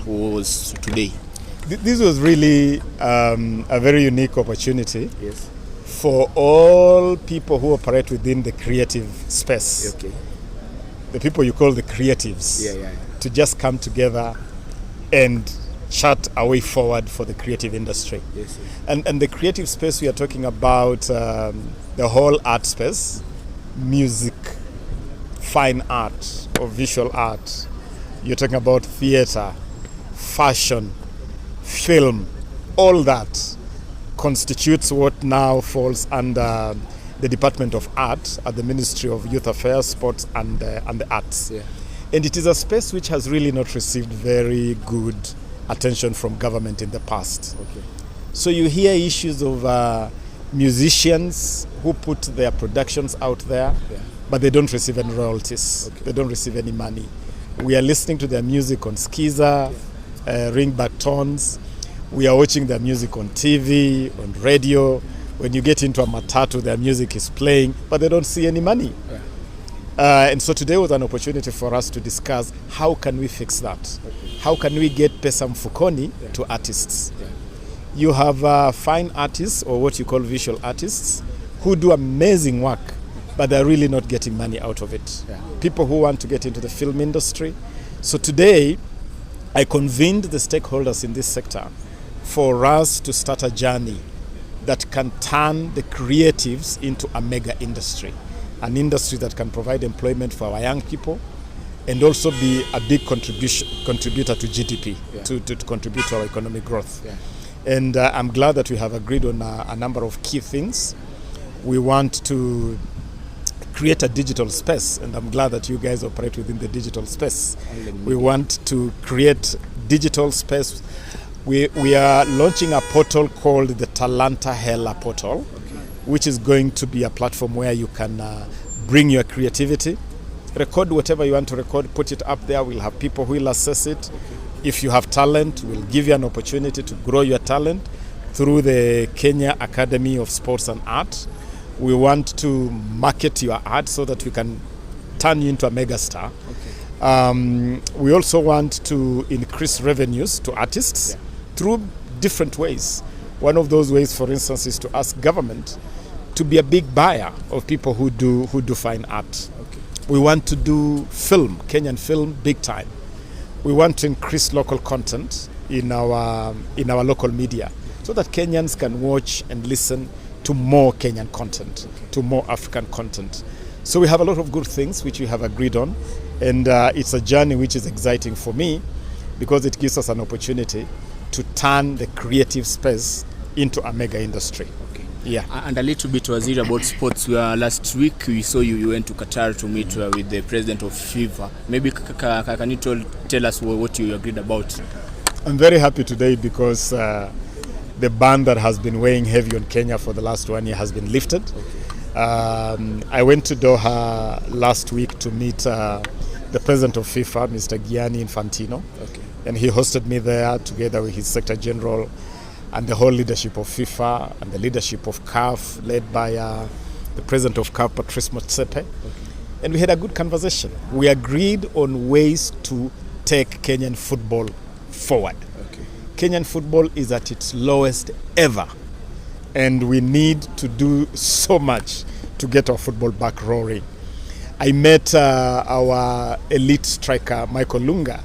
what was today? This was really a very unique opportunity. Yes. For all people who operate within the creative space. Okay. The people you call the creatives. To just come together and chart a way forward for the creative industry. Yes. And the creative space, we are talking about the whole art space, music, fine art or visual art. You're talking about theater, fashion, film, all that constitutes what now falls under the Department of Art at the Ministry of Youth Affairs, Sports and the Arts. Yeah. And it is a space which has really not received very good attention from government in the past. Okay. So you hear issues of musicians who put their productions out there, but they don't receive any royalties. Okay. They don't receive any money. We are listening to their music on Skiza, ringback tones. We are watching their music on TV, on radio. When you get into a matatu, their music is playing, but they don't see any money. And so today was an opportunity for us to discuss how can we fix that? Okay. How can we get pesa mfukoni to artists? You have fine artists, or what you call visual artists, who do amazing work, but they're really not getting money out of it. People who want to get into the film industry. So today, I convened the stakeholders in this sector for us to start a journey that can turn the creatives into a mega industry, an industry that can provide employment for our young people and also be a big contributor to GDP, to contribute to our economic growth. And I'm glad that we have agreed on a number of key things. We want to create a digital space, and I'm glad that you guys operate within the digital space. We want to create digital space. We are launching a portal called the Talanta Hela portal, which is going to be a platform where you can bring your creativity, record whatever you want to record, put it up there. We'll have people who will assess it. If you have talent, we'll give you an opportunity to grow your talent through the Kenya Academy of Sports and Art. We want to market your art so that we can turn you into a megastar. We also want to increase revenues to artists through different ways. One of those ways, for instance, is to ask government to be a big buyer of people who do fine art. We want to do film, Kenyan film, big time. We want to increase local content in our local media so that Kenyans can watch and listen to more Kenyan content, to more African content. So we have a lot of good things which we have agreed on, and it's a journey which is exciting for me because it gives us an opportunity to turn the creative space into a mega industry. And a little bit, Waziri, about sports. Last week we saw you went to Qatar to meet with the president of FIFA. Maybe can you tell us what you agreed about? I'm very happy today because the ban that has been weighing heavy on Kenya for the last 1 year has been lifted. I went to Doha last week to meet the president of FIFA, Mr. Gianni Infantino, and he hosted me there together with his Secretary General and the whole leadership of FIFA and the leadership of CAF, led by the president of CAF, Patrice Motsepe. And we had a good conversation. We agreed on ways to take Kenyan football forward. Kenyan football is at its lowest ever, and we need to do so much to get our football back roaring. I met our elite striker, Michael Lunga,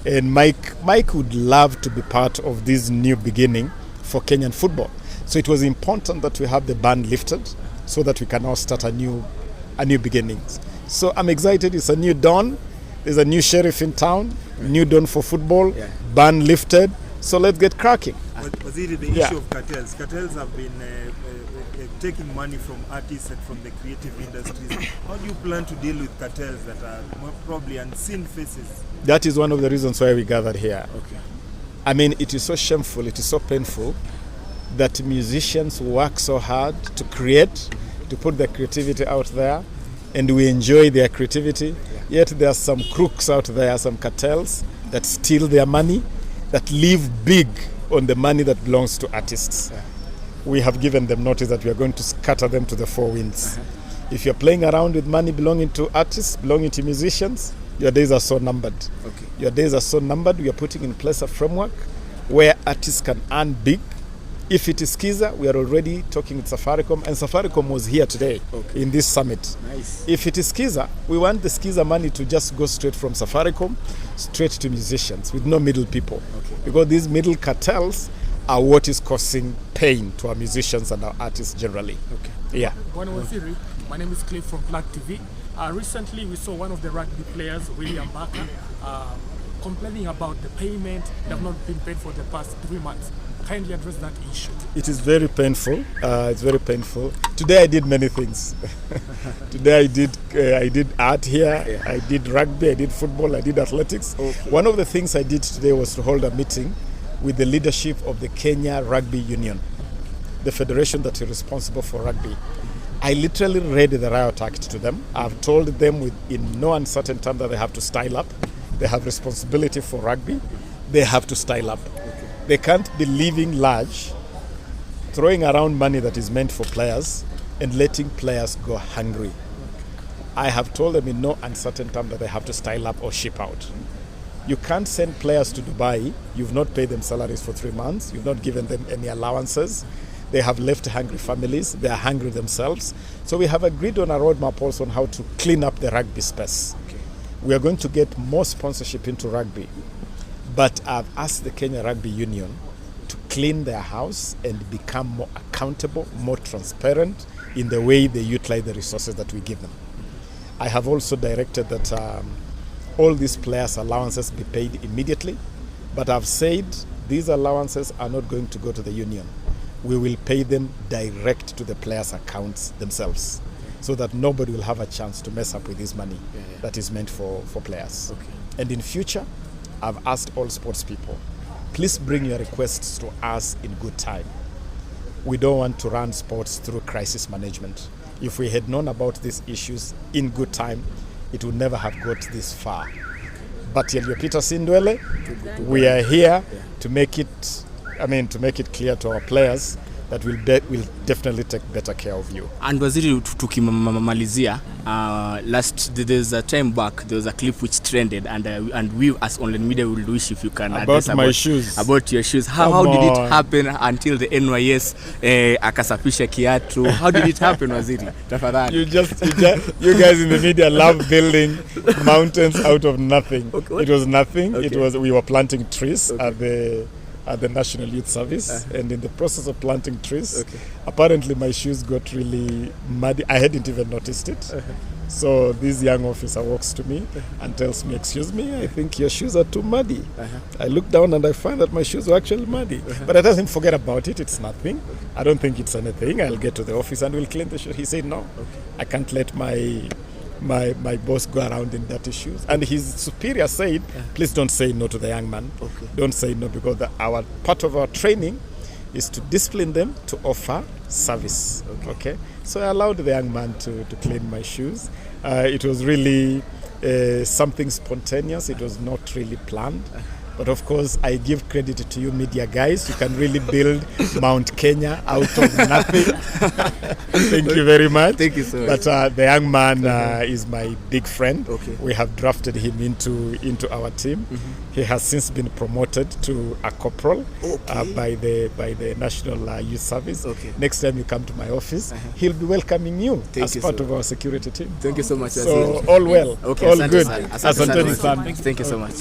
and Mike would love to be part of this new beginning for Kenyan football. So it was important that we have the ban lifted so that we can now start a new beginning. So I'm excited. It's a new dawn. There's a new sheriff in town, new dawn for football, ban lifted. So let's get cracking. But Waziri, the issue of cartels. Cartels have been taking money from artists and from the creative industries. How do you plan to deal with cartels that are probably unseen faces? That is one of the reasons why we gathered here. I mean, it is so shameful, it is so painful that musicians work so hard to create, to put their creativity out there, and we enjoy their creativity. Yet there are some crooks out there, some cartels that steal their money, that live big on the money that belongs to artists. We have given them notice that we are going to scatter them to the four winds. If you're playing around with money belonging to artists, belonging to musicians, Your days are so numbered. Okay. Your days are so numbered. We are putting in place a framework where artists can earn big. If it is Skiza, we are already talking with Safaricom, and Safaricom was here today in this summit. Nice. If it is Skiza, we want the Skiza money to just go straight from Safaricom, straight to musicians, with no middle people. Okay. Because these middle cartels are what is causing pain to our musicians and our artists generally. Okay. Yeah. Bwana Waziri, my name is Cliff from Plug TV. Recently, we saw one of the rugby players, William Baka, complaining about the payment. They have not been paid for the past 3 months. Kindly address that issue. It is very painful. It's very painful. Today I did many things. Today I did art here. Yeah. I did rugby. I did football. I did athletics. Okay. One of the things I did today was to hold a meeting with the leadership of the Kenya Rugby Union, the federation that is responsible for rugby. I literally read the riot act to them. I've told them in no uncertain term that they have to style up. They have responsibility for rugby. They have to style up. They can't be living large, throwing around money that is meant for players and letting players go hungry. I have told them in no uncertain term that they have to style up or ship out. You can't send players to Dubai. You've not paid them salaries for 3 months. You've not given them any allowances. They have left hungry families. They are hungry themselves. So we have agreed on a roadmap also on how to clean up the rugby space. Okay. We are going to get more sponsorship into rugby. But I've asked the Kenya Rugby Union to clean their house and become more accountable, more transparent in the way they utilize the resources that we give them. I have also directed that all these players' allowances be paid immediately, but I've said these allowances are not going to go to the union. We will pay them direct to the players' accounts themselves, so that nobody will have a chance to mess up with this money that is meant for players. Okay. And in future, I've asked all sports people, please bring your requests to us in good time. We don't want to run sports through crisis management. If we had known about these issues in good time, it would never have got this far. But Peter Sindwele, we are here to make it clear to our players that we'll definitely take better care of you. And Waziri, tukimalizia, there's a time back, there was a clip which trended, and we as online media will wish if you can about my shoes. About your shoes. How did it happen until the NYS akasapisha kiatu? How did it happen, Waziri? Tafadhali. You guys in the media love building mountains out of nothing. Okay. It was nothing. Okay. We were planting trees at the National Youth Service, and in the process of planting trees, apparently my shoes got really muddy. I hadn't even noticed it. So this young officer walks to me and tells me, excuse me, I think your shoes are too muddy. I look down and I find that my shoes were actually muddy. But I doesn't forget about it. It's nothing. I don't think it's anything. I'll get to the office and we'll clean the shoes. He said, no, I can't let my boss go around in dirty shoes. And his superior said, please don't say no to the young man. Don't say no, because part of our training is to discipline them to offer service. Okay. So I allowed the young man to clean my shoes. It was really something spontaneous. It was not really planned. But of course, I give credit to you media guys. You can really build Mount Kenya out of nothing. Thank you very much. Thank you so much. But the young man is my big friend. Okay. We have drafted him into our team. He has since been promoted to a corporal by the National Youth Service. Next time you come to my office, he'll be welcoming you as part of our security team. Thank you so much. So all well, all good. Asante sana. Thank you so much.